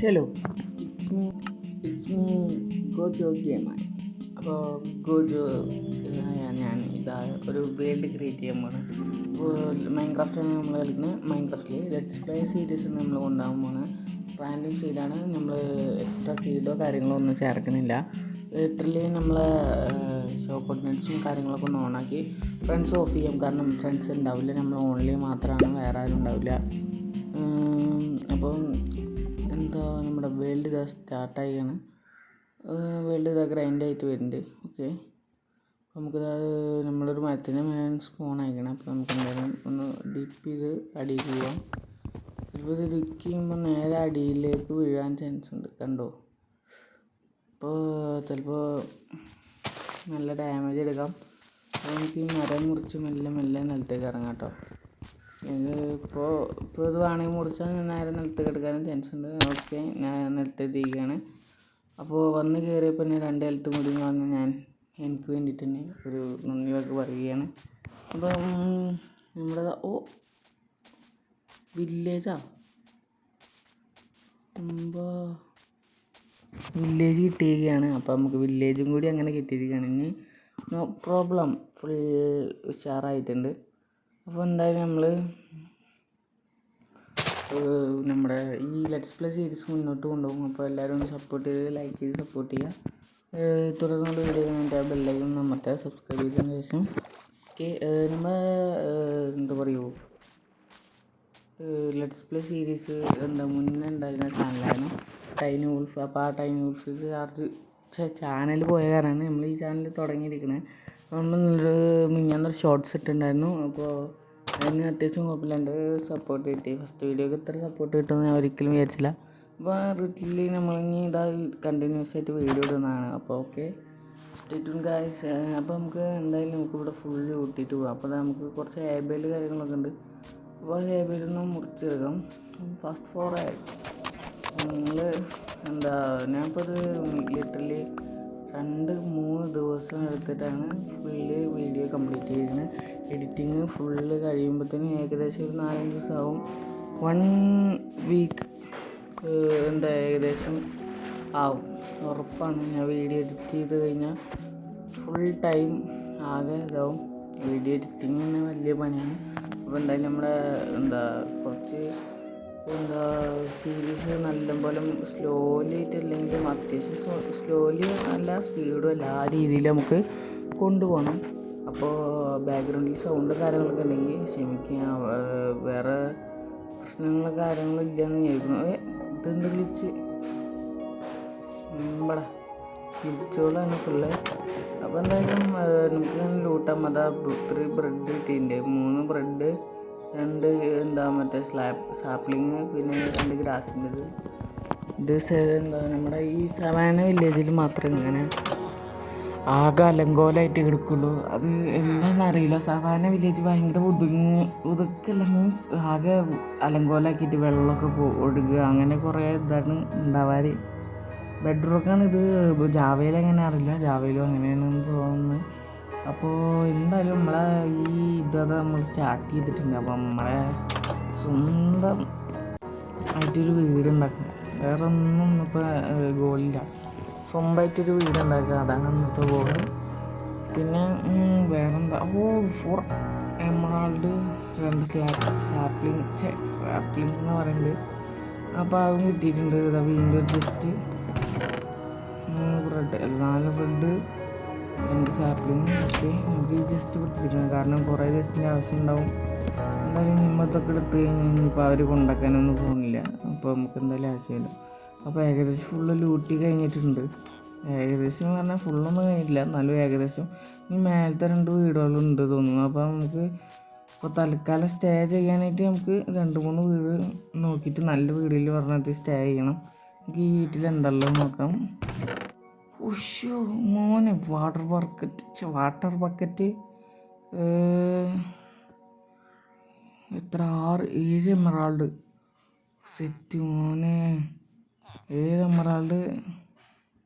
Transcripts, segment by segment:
Hello, it's me Gojo ഗെയിമായി. അപ്പോൾ Gojo ഞാൻ ഇതാ ഒരു വേൾഡ് ക്രിയേറ്റ് ചെയ്യാൻ പോണ്. അപ്പോൾ മൈൻക്രാഫ്റ്റാണ് നമ്മൾ കളിക്കുന്നത്. മൈൻക്രാഫ്റ്റിൽ ലെറ്റ്സ് പ്ലേ സീരീസ് നമ്മൾ കൊണ്ടുപോകാൻ പോണ്. റാൻഡം സീഡാണ്. നമ്മൾ എക്സ്ട്രാ സീഡോ കാര്യങ്ങളോ ഒന്നും ചേർക്കുന്നില്ല. ലിറ്ററലി നമ്മൾ ഷോ കോർഡിനേറ്റ്സും കാര്യങ്ങളൊക്കെ ഒന്ന് ഓണാക്കി ഫ്രണ്ട്സ് ഓഫ് ചെയ്യാം. കാരണം ഫ്രണ്ട്സ് ഉണ്ടാവില്ല, നമ്മൾ ഓൺലി മാത്രമാണ്, വേറെ ആരും ഉണ്ടാവില്ല. അപ്പം എന്താ നമ്മുടെ വേൾഡ് ഇതാ സ്റ്റാർട്ടായാണ്. വേൾഡ് ഇതാ ഗ്രൈൻഡായിട്ട് വരുന്നുണ്ട്. ഓക്കെ, അപ്പോൾ നമുക്കിത് നമ്മളൊരു മരത്തിൻ്റെ മേലെ സ്പോൺ അയക്കണം. അപ്പോൾ നമുക്ക് എന്തായാലും ഒന്ന് ഡിപ്പ് ചെയ്ത് അടിയിൽ പോവാം. ചിലപ്പോൾ ഇത് ഡിക്ക് ചെയ്യുമ്പോൾ നേരെ അടിയിലേക്ക് വീഴാൻ ചാൻസ് ഉണ്ട്, കണ്ടോ. അപ്പോൾ ചിലപ്പോൾ നല്ല ഡാമേജ് എടുക്കാം. അപ്പോൾ നമുക്ക് ഈ മരം മുറിച്ച് മെല്ലെ നിലത്തേക്ക് ഇറങ്ങാം കേട്ടോ. ഇപ്പോൾ ഇത് വേണമെങ്കിൽ മുറിച്ചാൽ നേരെ നിലത്തേക്ക് എടുക്കാനും ചാൻസ് ഉണ്ട്. ഓക്കെ, ഞാൻ നിലത്തെത്തിയിരിക്കുകയാണ്. അപ്പോൾ വന്ന് കയറിയപ്പോൾ തന്നെ 2 ഹെൽത്ത് കൂടി വന്ന് ഞാൻ എനിക്ക് വേണ്ടിയിട്ട് തന്നെ ഒരു നന്ദി വാക്ക് പറയുകയാണ്. അപ്പം നമ്മുടെ വില്ലേജാ വില്ലേജ് കിട്ടിയിരിക്കുകയാണ്. അപ്പോൾ നമുക്ക് വില്ലേജും കൂടി അങ്ങനെ കിട്ടിയിരിക്കുകയാണ്. ഇനി നോ പ്രോബ്ലം, ഫുൾ ഉഷാറായിട്ടുണ്ട്. അപ്പോൾ എന്തായാലും നമ്മൾ നമ്മുടെ ഈ ലെറ്റ്സ് പ്ലേ സീരീസ് മുന്നോട്ട് കൊണ്ടുപോകും. അപ്പോൾ എല്ലാവരും ഒന്ന് സപ്പോർട്ട് ചെയ്ത് ലൈക്ക് ചെയ്ത് സപ്പോർട്ട് ചെയ്യുക. തുടർന്നുള്ള വീഡിയോ കണ്ടിട്ട് ബെല്ലൈക്കൺ അമർത്തുക, സബ്സ്ക്രൈബ് ചെയ്തതിന് ശേഷം. ഓക്കെ, നമ്മൾ എന്താ പറയുക, ലെറ്റ്സ് പ്ലേ സീരീസ് മുന്നേ ഉണ്ടായിരുന്ന ചാനലാണ് ടൈനി വുൾഫ്. അപ്പോൾ ആ ടൈനി വുൾഫ് ചാനൽ പോയ കാരണമാണ് നമ്മൾ ഈ ചാനൽ തുടങ്ങിയിരിക്കുന്നത്. അപ്പോൾ നമ്മൾ മിനിഞ്ഞാന്നൊരു ഷോർട്ട്സ് ഇട്ടുണ്ടായിരുന്നു. അപ്പോൾ അതിന് അത്യാവശ്യം കുഴപ്പമില്ലാണ്ട് സപ്പോർട്ട് കിട്ടി. ഫസ്റ്റ് വീഡിയോക്ക് ഇത്ര സപ്പോർട്ട് കിട്ടുമെന്ന് ഞാൻ ഒരിക്കലും വിചാരിച്ചില്ല. അപ്പോൾ റിട്ടലി നമ്മളിനി ഇതാ കണ്ടിന്യൂസ് ആയിട്ട് വീഡിയോ ഇടുന്നതാണ്. അപ്പോൾ ഓക്കെ, സ്റ്റേ ട്യൂൺ ഗൈസ്. അപ്പോൾ നമുക്ക് എന്തായാലും നമുക്കിവിടെ ഫുൾ കൂട്ടിയിട്ട് പോകാം. അപ്പോൾ നമുക്ക് കുറച്ച് ഏബേൽ കാര്യങ്ങളൊക്കെ ഉണ്ട്. അപ്പോൾ ആ ഏബേലൊന്നും മുറിച്ചെടുക്കാം. ഫാസ്റ്റ് ഫോർവേഡ് നിങ്ങൾ ഞാനിപ്പോൾ അത് ലിറ്ററലി 2-3 ദിവസം എടുത്തിട്ടാണ് ഫുള്ള് വീഡിയോ കംപ്ലീറ്റ് ചെയ്യുന്നത്. എഡിറ്റിങ് ഫുള്ള് കഴിയുമ്പോഴത്തേനും ഏകദേശം ഒരു 4-5 ദിവസമാവും. 1 വീക്ക് ഏകദേശം ആവും, ഉറപ്പാണ്. ഞാൻ വീഡിയോ എഡിറ്റ് ചെയ്ത് കഴിഞ്ഞാൽ ഫുൾ ടൈം ആകെ ഇതാവും. വീഡിയോ എഡിറ്റിങ് തന്നെ വലിയ പണിയാണ്. അപ്പോൾ എന്തായാലും നമ്മുടെ കുറച്ച് സീരീസ് നല്ലപോലെ സ്ലോലി ആയിട്ടല്ലെങ്കിലും അത്യാവശ്യം സ്ലോലി നല്ല സ്പീഡും അല്ല, ആ രീതിയിൽ നമുക്ക് കൊണ്ടുപോകണം. അപ്പോൾ ബാക്ക്ഗ്രൗണ്ടിൽ സൗണ്ട് കാര്യങ്ങളൊക്കെ ഉണ്ടെങ്കിൽ ക്ഷമിക്കുക. വേറെ പ്രശ്നങ്ങളും കാര്യങ്ങളും ഇല്ലയെന്ന് വിചാരിക്കുന്നു. ഇതെന്ത് ഗ്ലിച്ചുകളാണ് ഫുള്ള്. അപ്പോൾ എന്തായാലും നമുക്ക് ലൂട്ടാം. അതാ 3 ബ്രെഡ് കിട്ടിയിട്ടുണ്ട്. 3 ബ്രെഡ്, 2 മറ്റേ സാപ്ലിങ്, പിന്നെ 2 ഗ്രാസിൻ്റെത്. ഇത് നമ്മുടെ ഈ സവാന വില്ലേജിൽ മാത്രമേ ഇങ്ങനെ ആകെ അലങ്കോലമായിട്ട് കിടക്കുള്ളൂ. അത് എന്താണെന്നറിയില്ല. സവാന വില്ലേജ് ഭയങ്കര ഒതുക്കല്ല, മീൻസ് ആകെ അലങ്കോലാക്കിയിട്ട് വെള്ളമൊക്കെ ഒഴുകുക, അങ്ങനെ കുറേ ഇതാണ് ഉണ്ടാവാറ്. ബെഡ്റൂക്കാണ് ഇത്. ജാവയിലെങ്ങനെ അറിയില്ല, ജാവയിലും അങ്ങനെയാണെന്ന് തോന്നുന്നു. അപ്പോൾ എന്തായാലും നമ്മളെ ഈ നമ്മൾ സ്റ്റാർട്ട് ചെയ്തിട്ടുണ്ട്. അപ്പോൾ നമ്മളെ സ്വന്തം ആയിട്ടൊരു വീട് ഉണ്ടാക്കുക, വേറെ ഒന്നും ഇപ്പോൾ ഗോളില്ല. സ്വന്തമായിട്ടൊരു വീട് ഉണ്ടാക്കുക, അതാണ് ഇന്നത്തെ ഗോള്. പിന്നെ വേറെന്താ, 4 എമറാൾഡ്, 2 സാപ്ലിംഗ് എന്ന് പറയുന്നത്. അപ്പോൾ അതും കിട്ടിയിട്ടുണ്ട്. വീണ്ടും ജസ്റ്റ് 4 ബ്രെഡ്, 2 സാപ്ലിങ്. ഓക്കെ, നമുക്ക് ജസ്റ്റ് പിടിച്ചിരിക്കണം, കാരണം കുറേ ദിവസത്തിൻ്റെ ആവശ്യം ഉണ്ടാവും. എന്തായാലും നിമ്മത്തൊക്കെ എടുത്ത് കഴിഞ്ഞാൽ ഇപ്പോൾ അവർ കൊണ്ടാക്കാനൊന്നും പോകുന്നില്ല. അപ്പോൾ നമുക്ക് എന്തായാലും ആവശ്യമില്ല. അപ്പോൾ ഏകദേശം ഫുള്ള് ലൂട്ടി കഴിഞ്ഞിട്ടുണ്ട്. ഏകദേശം പറഞ്ഞാൽ ഫുള്ളൊന്നും കഴിഞ്ഞിട്ടില്ല, എന്നാലും ഏകദേശം ഈ മേലത്തെ 2 വീടുകളുണ്ട് തോന്നുന്നു. അപ്പോൾ നമുക്ക് ഇപ്പോൾ തൽക്കാലം സ്റ്റേ ചെയ്യാനായിട്ട് നമുക്ക് 2-3 വീട് നോക്കിയിട്ട് നല്ല വീടിൽ പറഞ്ഞിട്ട് സ്റ്റേ ചെയ്യണം. നമുക്ക് ഈ വീട്ടിൽ എന്തെല്ലോ നോക്കാം. ഉഷോ മോനെ, വാട്ടർ ബക്കറ്റ് എത്ര 7 എമറാൾഡ് സെറ്റ് മോനെ. 7 എമറാൾഡ്,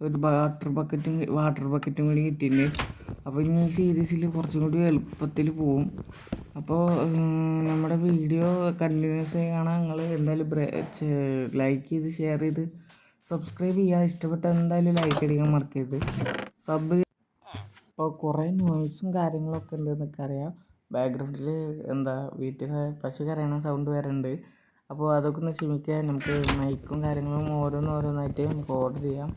ഒരു വാട്ടർ ബക്കറ്റും കൂടി കിട്ടിയിട്ടുണ്ട്. അപ്പോൾ ഇനി ഈ സീരീസിൽ കുറച്ചും കൂടി എളുപ്പത്തിൽ പോവും. അപ്പോൾ നമ്മുടെ വീഡിയോ കണ്ടിന്യൂസ് ആയി കാണാൻ നിങ്ങൾ എന്തായാലും ലൈക്ക് ചെയ്ത് ഷെയർ ചെയ്ത് സബ്സ്ക്രൈബ് ചെയ്യുക. ഇഷ്ടപ്പെട്ട എന്തായാലും ലൈക്ക് അടിക്കാൻ മറക്കരുത്. സബ് ഇപ്പോൾ കുറേ നോയ്സും കാര്യങ്ങളൊക്കെ ഉണ്ട് എന്നൊക്കെ അറിയാം. ബാക്ക്ഗ്രൗണ്ടിൽ വീട്ടിൽ പശു കരയണ സൗണ്ട് വരുന്നുണ്ട്. അപ്പോൾ അതൊക്കെ ഒന്ന് ക്ഷമിക്കുക. നമുക്ക് മൈക്കും കാര്യങ്ങളും ഓരോന്നായിട്ട് നമുക്ക് ഓർഡർ ചെയ്യാം.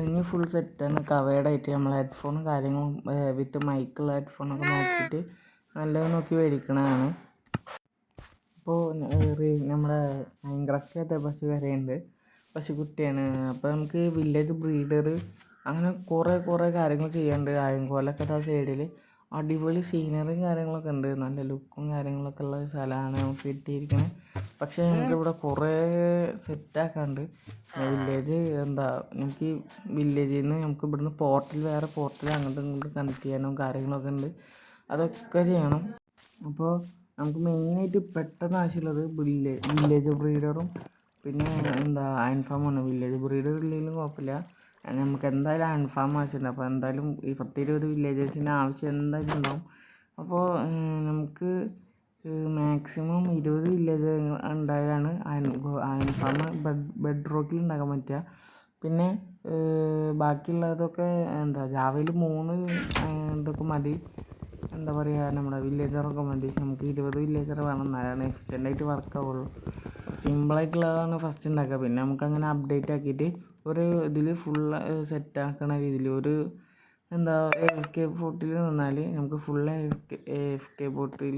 ഇനി ഫുൾ സെറ്റാണ്. കവേഡായിട്ട് നമ്മൾ ഹെഡ്ഫോണും കാര്യങ്ങളും വിത്ത് മൈക്കുള്ള ഹെഡ്ഫോണൊക്കെ നോക്കിയിട്ട് നല്ലത് നോക്കി മേടിക്കണതാണ്. അപ്പോൾ നമ്മുടെ മൈൻക്രാഫ്റ്റിനകത്തെ പശു കരയുണ്ട്, പശുക്കുട്ടിയാണ്. അപ്പോൾ നമുക്ക് വില്ലേജ് ബ്രീഡർ അങ്ങനെ കുറേ കാര്യങ്ങൾ ചെയ്യാനുണ്ട്. ആയങ്കോലൊക്കെ ആ സൈഡിൽ അടിപൊളി സീനറിയും കാര്യങ്ങളൊക്കെ ഉണ്ട്. നല്ല ലുക്കും കാര്യങ്ങളൊക്കെ ഉള്ള സ്ഥലമാണ് നമുക്ക് കിട്ടിയിരിക്കുന്നത്. പക്ഷേ ഞങ്ങൾക്കിവിടെ കുറേ സെറ്റാക്കാണ്ട് വില്ലേജ് നമുക്ക് വില്ലേജിൽ നിന്ന് നമുക്ക് ഇവിടുന്ന് വേറെ പോർട്ടൽ അങ്ങോട്ടും ഇങ്ങോട്ടും കണക്ട് ചെയ്യാനും കാര്യങ്ങളൊക്കെ ഉണ്ട്. അതൊക്കെ ചെയ്യണം. അപ്പോൾ നമുക്ക് മെയിനായിട്ട് പെട്ടെന്ന് ആവശ്യമുള്ളത് വില്ലേജ് ബ്രീഡറും പിന്നെ അയൺ ഫാമാണ്. വില്ലേജ് ബ്രീഡർ ഇല്ലെങ്കിലും കുഴപ്പമില്ല, നമുക്ക് എന്തായാലും അയൺ ഫാം ആവശ്യമുണ്ട്. അപ്പോൾ എന്തായാലും ഈ 10-20 വില്ലേജേഴ്സിന് ആവശ്യം എന്തായാലും ഉണ്ടാവും. അപ്പോൾ നമുക്ക് മാക്സിമം 20 വില്ലേജ് ഉണ്ടായാലാണ് അയൺ ഫാം ബെഡ് റോക്കിൽ ഉണ്ടാക്കാൻ പറ്റുക. പിന്നെ ബാക്കിയുള്ളതൊക്കെ ജാവയിൽ 3 ഇതൊക്കെ മതി. നമ്മുടെ വില്ലേജറൊക്കെ മതി. നമുക്ക് 20 വില്ലേജർ വേണം, എന്നാലാണ് എഫിഷ്യൻ്റായിട്ട് വർക്ക് ആവുള്ളൂ. സിമ്പിളായിട്ടുള്ളതാണ് ഫസ്റ്റ് ഉണ്ടാക്കുക. പിന്നെ നമുക്കങ്ങനെ അപ്ഡേറ്റ് ആക്കിയിട്ട് ഒരു ഇതിൽ ഫുൾ സെറ്റാക്കണ രീതിയിൽ ഒരു AFK ബോട്ടിൽ നിന്നാൽ നമുക്ക് ഫുൾ AFK ബോട്ടിൽ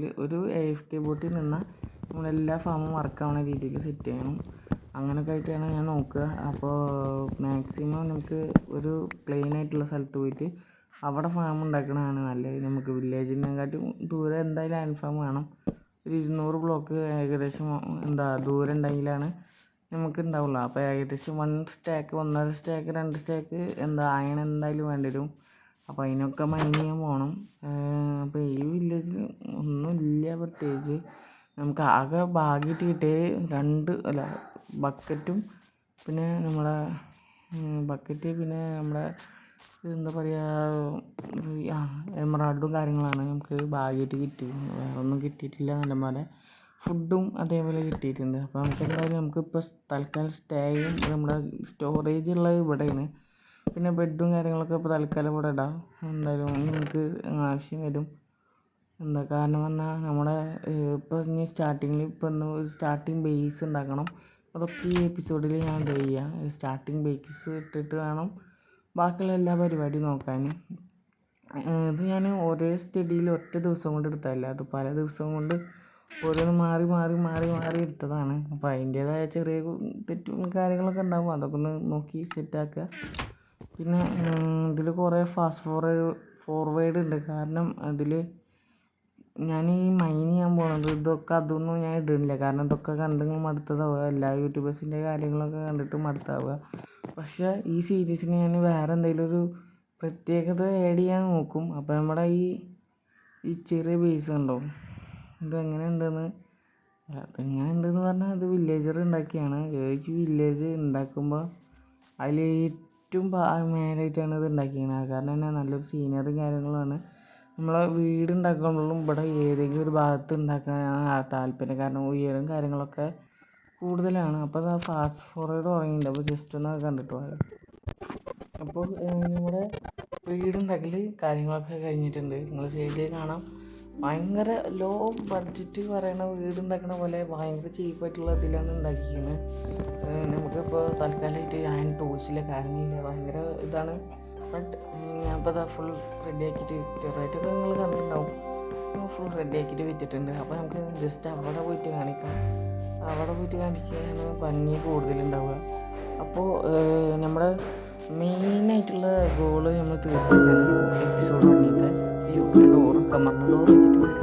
AFK ബോട്ടിൽ നിന്നാൽ നമ്മളെല്ലാ ഫാമും വർക്കാവുന്ന രീതിയിൽ സെറ്റ് ചെയ്യണം. അങ്ങനെയൊക്കെ ആയിട്ടാണ് ഞാൻ നോക്കുക. അപ്പോൾ മാക്സിമം നമുക്ക് ഒരു പ്ലെയിൻ ആയിട്ടുള്ള സ്ഥലത്ത് പോയിട്ട് അവിടെ ഫാം ഉണ്ടാക്കണതാണ് നല്ലത്. നമുക്ക് വില്ലേജിനെക്കാട്ടും ദൂരെ എന്തായാലും അയൺ ഫാം വേണം. ഒരു 200 ബ്ലോക്ക് ഏകദേശം ദൂരം ഉണ്ടെങ്കിലാണ് നമുക്ക് ഉണ്ടാവുള്ളൂ. അപ്പോൾ ഏകദേശം 1 സ്റ്റാക്ക് 1.5 സ്റ്റാക്ക് 2 സ്റ്റാക്ക് അയൺ എന്തായാലും വേണ്ടി വരും. അപ്പോൾ അതിനൊക്കെ മൈൻ ചെയ്യാൻ പോകണം. അപ്പോൾ ഈ വില്ലേജിൽ ഒന്നുമില്ല പ്രത്യേകിച്ച്. നമുക്ക് ആകെ ഭാഗ്യമായിട്ട് കിട്ടിയ 2 ബക്കറ്റും പിന്നെ നമ്മുടെ എമറാൾഡും കാര്യങ്ങളാണ് നമുക്ക് ഭാഗ്യമായിട്ട് കിട്ടിയത്. വേറെ ഒന്നും കിട്ടിയിട്ടില്ല. നല്ലപോലെ ഫുഡും അതേപോലെ കിട്ടിയിട്ടുണ്ട്. അപ്പോൾ നമുക്കിപ്പോൾ തൽക്കാലം സ്റ്റേയും നമ്മുടെ സ്റ്റോറേജ് ഉള്ളത് ഇവിടെയാണ്. പിന്നെ ബെഡും കാര്യങ്ങളൊക്കെ ഇപ്പോൾ തൽക്കാലം ഇവിടെ ഇടാം. എന്തായാലും നിങ്ങൾക്ക് ആവശ്യം വരും. കാരണം പറഞ്ഞാൽ നമ്മുടെ ഇപ്പോൾ ഇനി സ്റ്റാർട്ടിങ്ങിൽ ഒരു സ്റ്റാർട്ടിങ് ബേസ് ഉണ്ടാക്കണം. അതൊക്കെ ഈ എപ്പിസോഡിൽ ഞാൻ ചെയ്യാം. സ്റ്റാർട്ടിങ് ബേസ് ഇട്ടിട്ട് വേണം ബാക്കിയുള്ള എല്ലാ പരിപാടിയും നോക്കാൻ. ഇത് ഞാൻ ഒരേ സ്റ്റഡിയിൽ ഒറ്റ ദിവസം കൊണ്ട് എടുത്തതല്ല, അത് പല ദിവസം കൊണ്ട് ഓരോന്ന് മാറി എടുത്തതാണ്. അപ്പോൾ അതിൻ്റേതായ ചെറിയ തെറ്റും കാര്യങ്ങളൊക്കെ ഉണ്ടാകും. അതൊക്കെ ഒന്ന് നോക്കി സെറ്റാക്കുക. പിന്നെ ഇതിൽ കുറേ ഫാസ്റ്റ് ഫോർവേഡ് ഉണ്ട്. കാരണം അതിൽ ഞാൻ ഈ മൈൻ ചെയ്യാൻ പോകുന്നത് അതൊന്നും ഞാൻ ഇടുന്നില്ല. കാരണം ഇതൊക്കെ കണ്ടെങ്കിൽ മടുത്തതാവുക, എല്ലാ യൂട്യൂബേഴ്സിൻ്റെ കാര്യങ്ങളൊക്കെ കണ്ടിട്ട് മടുത്താവുക. പക്ഷേ ഈ സീരീസിന് ഞാൻ വേറെ എന്തെങ്കിലും ഒരു പ്രത്യേകത ആഡ് ചെയ്യാൻ നോക്കും. അപ്പോൾ നമ്മുടെ ഈ ചെറിയ ബേസ് ഉണ്ടോ, അതെങ്ങനെ ഉണ്ടെന്ന് പറഞ്ഞാൽ അത് വില്ലേജർ ഉണ്ടാക്കിയാണ്. വില്ലേജ് ഉണ്ടാക്കുമ്പോൾ അതിൽ ഏറ്റവും മേലായിട്ടാണ് ഇത് ഉണ്ടാക്കിയത്. കാരണം തന്നെ നല്ലൊരു സീനറിയും കാര്യങ്ങളുമാണ്. നമ്മളെ വീട് ഉണ്ടാക്കുമ്പോഴും ഇവിടെ ഏതെങ്കിലും ഒരു ഭാഗത്ത് ഉണ്ടാക്കാനാണ് താല്പര്യം. കാരണം ഉയരം കാര്യങ്ങളൊക്കെ കൂടുതലാണ്. അപ്പോൾ അത് ഫാസ്റ്റ് ഫോർവേഡ് തുടങ്ങിയിട്ടുണ്ട്. അപ്പോൾ ജസ്റ്റ് ഒന്ന് കണ്ടിട്ട് പോയാൽ. അപ്പോൾ നമ്മുടെ വീടുണ്ടാക്കൽ കാര്യങ്ങളൊക്കെ കഴിഞ്ഞിട്ടുണ്ട്. നിങ്ങൾ സൈഡിൽ കാണാം. ഭയങ്കര ലോ ബഡ്ജറ്റ് പറയണ വീടുണ്ടാക്കണ പോലെ ഭയങ്കര ചീപ്പായിട്ടുള്ള ഇതിലാണ് ഉണ്ടാക്കിയിരിക്കുന്നത്. നമുക്കിപ്പോൾ തൽക്കാലമായിട്ട് ഞാൻ ടൂൾസിലെ കാര്യങ്ങളില്ല, ഭയങ്കര ഇതാണ്. ബട്ട് ഞാനിപ്പോൾ ഫുൾ റെഡിയാക്കിയിട്ട് ചെറുതായിട്ടൊക്കെ നിങ്ങൾ കണ്ടിട്ടുണ്ടാവും. ഫുൾ റെഡിയാക്കിയിട്ട് വെച്ചിട്ടുണ്ട്. അപ്പോൾ നമുക്ക് ജസ്റ്റ് അവിടെ പോയിട്ട് കാണിക്കാം. അവിടെ പോയിട്ട് കാണിക്കുകയാണ് ഭംഗി കൂടുതലുണ്ടാവുക. അപ്പോൾ നമ്മുടെ മെയിനായിട്ടുള്ള ഗോള് നമ്മൾ തീർത്തിട്ടാണ് എപ്പിസോഡ് 1-ത്തെ കമറിൻ്റെ ഡോർ വെച്ചിട്ട് വരും.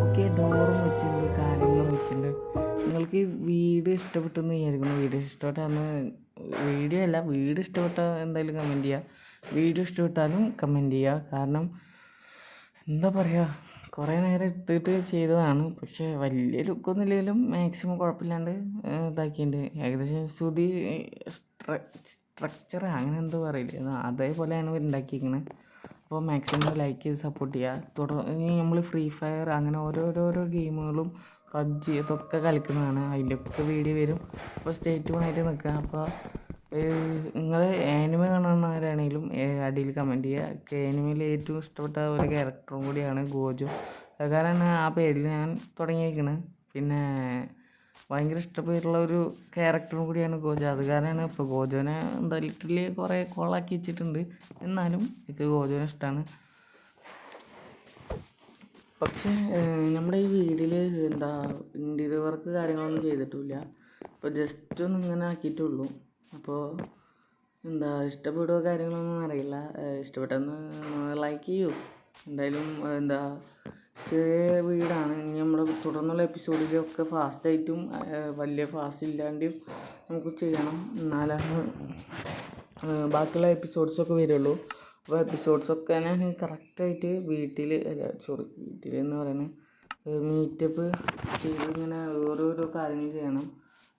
ഓക്കെ, ഡോറും വെച്ചിട്ടുണ്ട്, കാര്യങ്ങളും വെച്ചിട്ടുണ്ട്. നിങ്ങൾക്ക് വീഡിയോ ഇഷ്ടപ്പെട്ടെന്ന് വിചാരിക്കുന്നു. വീഡിയോ ഇഷ്ടപ്പെട്ടാൽ എന്തായാലും കമൻറ്റ് ചെയ്യുക. വീഡിയോ ഇഷ്ടപ്പെട്ടാലും കമൻറ്റ് ചെയ്യുക. കാരണം എന്താ പറയുക, കുറേ നേരം എടുത്തിട്ട് ചെയ്തതാണ്. പക്ഷേ വലിയ ലുക്കൊന്നും ഇല്ലെങ്കിലും മാക്സിമം കുഴപ്പമില്ലാണ്ട് ഇതാക്കിയിട്ടുണ്ട്. ഏകദേശം സ്ട്രക്ചർ അങ്ങനെ എന്തോ പറയില്ലേ, അതേപോലെയാണ് ഉണ്ടാക്കിയിരിക്കുന്നത്. അപ്പോൾ മാക്സിമം ലൈക്ക് ചെയ്ത് സപ്പോർട്ട് ചെയ്യുക. ഇനി നമ്മൾ ഫ്രീ ഫയർ അങ്ങനെ ഓരോരോ ഗെയിമുകളും പബ്ജി ഇതൊക്കെ കളിക്കുന്നതാണ്, അതിൻ്റെയൊക്കെ വീഡിയോ വരും. അപ്പോൾ സ്റ്റേ ട്യൂണായിട്ട് നിൽക്കുക. അപ്പോൾ നിങ്ങൾ ആനിമ കാണുന്നവരാണെങ്കിലും അടിയിൽ കമൻറ്റ് ചെയ്യുക. ആനിമയിൽ ഏറ്റവും ഇഷ്ടപ്പെട്ട ഒരു ക്യാരക്ടറും കൂടിയാണ് ഗോജോ. അത് കാരണം ആ പേരിൽ ഞാൻ തുടങ്ങിയിരിക്കുന്നത്. പിന്നെ ഭയങ്കര ഇഷ്ടപ്പെട്ടുള്ള ഒരു ക്യാരക്ടറും കൂടിയാണ് ഗോജോ. അത് കാരണമാണ് ഇപ്പോൾ ഗോജോനെ എന്താ ലിറ്ററലി കുറേ കോളാക്കി വെച്ചിട്ടുണ്ട്. എന്നാലും എനിക്ക് ഗോജോനെ ഇഷ്ടമാണ്. പക്ഷേ നമ്മുടെ ഈ വീഡിയോയിൽ എന്താ ഇൻറ്റീരിയർ വർക്ക് കാര്യങ്ങളൊന്നും ചെയ്തിട്ടില്ല. അപ്പോൾ ജസ്റ്റ് ഒന്ന് ഇങ്ങനെ ആക്കിയിട്ടുള്ളൂ. അപ്പോൾ എന്താ ഇഷ്ടപ്പെടുക കാര്യങ്ങളൊന്നും അറിയില്ല. ഇഷ്ടപ്പെട്ടെന്ന് ലൈക്ക് ചെയ്യൂ. എന്തായാലും എന്താ ചെറിയ വീടാണ്. ഇനി നമ്മുടെ തുടർന്നുള്ള എപ്പിസോഡിലൊക്കെ ഫാസ്റ്റായിട്ടും വലിയ ഫാസ്റ്റ് ഇല്ലാണ്ടും നമുക്ക് ചെയ്യണം. എന്നാലാണ് ബാക്കിയുള്ള എപ്പിസോഡ്സൊക്കെ വരുള്ളൂ. അപ്പോൾ എപ്പിസോഡ്സൊക്കെ ഞാൻ കറക്റ്റായിട്ട് വീട്ടിൽ എന്ന് പറയുന്നത് മീറ്റപ്പ് ചെയ്ത് ഇങ്ങനെ ഓരോരോ കാര്യങ്ങൾ ചെയ്യണം.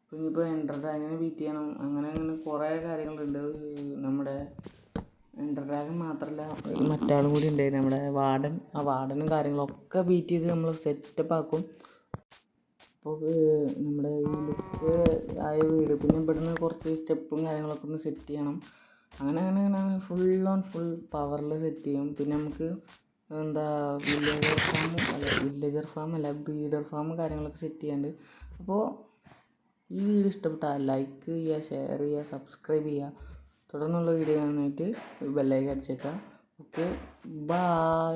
അപ്പോൾ ഇനിയിപ്പോൾ എൻ്റർ ഡ്രാഗനെ ബീറ്റ് ചെയ്യണം. അങ്ങനെ കുറേ കാര്യങ്ങളുണ്ട്. നമ്മുടെ എൻ്റർ ഡ്രാഗൻ മാത്രമല്ല മറ്റാളും കൂടി ഉണ്ടായിരുന്നു, നമ്മുടെ വാർഡൻ. ആ വാർഡനും കാര്യങ്ങളൊക്കെ ബീറ്റ് ചെയ്ത് നമ്മൾ സെറ്റപ്പ് ആക്കും. അപ്പോൾ നമ്മുടെ ഈ ലുക്ക് ആയ വീട് പിന്നെ ഇവിടുന്ന് കുറച്ച് സ്റ്റെപ്പും കാര്യങ്ങളൊക്കെ ഒന്ന് സെറ്റ് ചെയ്യണം. അങ്ങനെ ഫുൾ പവറിൽ സെറ്റ് ചെയ്യും. പിന്നെ നമുക്ക് എന്താ വില്ലേജർ ഫാം അല്ല ബ്രീഡർ ഫാം കാര്യങ്ങളൊക്കെ സെറ്റ് ചെയ്യാണ്ട്. അപ്പോൾ ഈ വീഡിയോ ഇഷ്ടപ്പെട്ടാൽ ലൈക്ക് ചെയ്യുക, ഷെയർ ചെയ്യുക, സബ്സ്ക്രൈബ് ചെയ്യുക. തുടർന്നുള്ള വീഡിയോ കാണാനായിട്ട് ബെല്ലൈക്കൺ അടിച്ചേക്കാം. Okay, by.